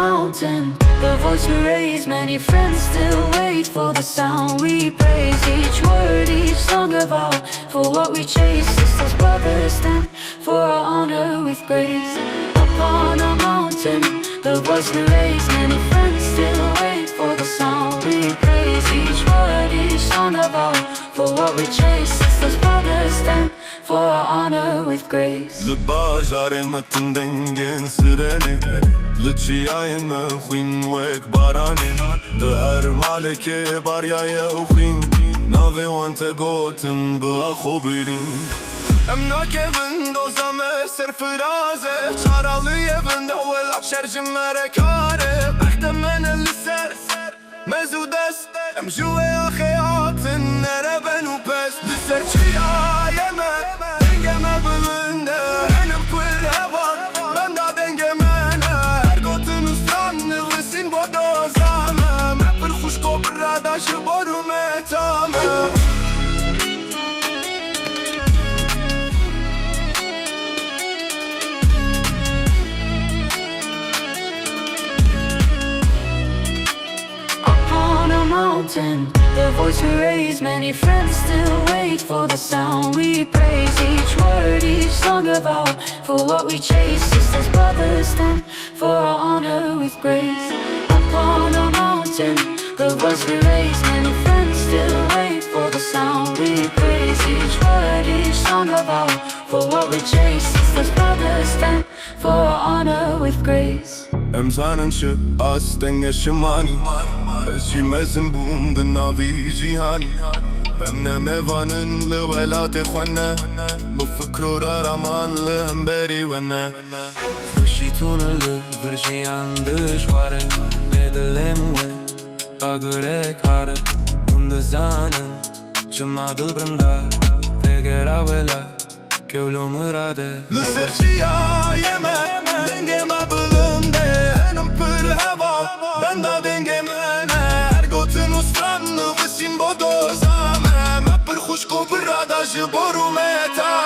mountain, the voice we raise. Many friends still wait for the sound we praise. Each word, each song of our, for what we chase. Sisters, brothers, stand for our honor with grace. Upon a mountain, the voice we raise. Many friends still wait for the sound we praise. Each word, each song of our, for what we chase. Sisters, brothers, stand for our honor with grace. Zbażarem tym dęgien syreny Lëqi ajën me huin wek baranin Të herë maleke barjaje u huin Nave wan të gotën bëha khobirin Emna ke vendoza me ser firaze Qaralı je vënda u e lap shërgjën me rekare Behte me në lëser me zudes Em gjue a khejatën në reben u pes Lëser qia jeme Denge me bëllënde Enëm për hevan Benda denge mene Ergotën u stranë Në vësin bodo zame Me përkhush ko për rada që boru me tame Mountain, the voice we raise. Many friends still wait for the sound we praise. Each word, each song of our, for what we chase. Sisters, brothers, stand for our honor with grace. Upon a mountain, the voice we raise. Many friends still wait for the sound we praise. Each word, each song of our, for what we chase. Sisters, brothers, stand for our honor with grace. Emzanën që as të nge shëmani Që me zëmbun dhe navi gjihani Femne me vanën lë velat e khwane Më fëkrora raman lë mberi vëne Fëshitunë lë vërgjian dëshware Bedële muë Agëre kare Unë zanën Që ma dëllë brënda Tegera vela Kjo lo më rade Lësër qia jeme Denge ma bëllënde Enëm për heva Benda denge mene Ergotën u stranë Në vësin bodo zame Me përkhush ko për rada që boru me ta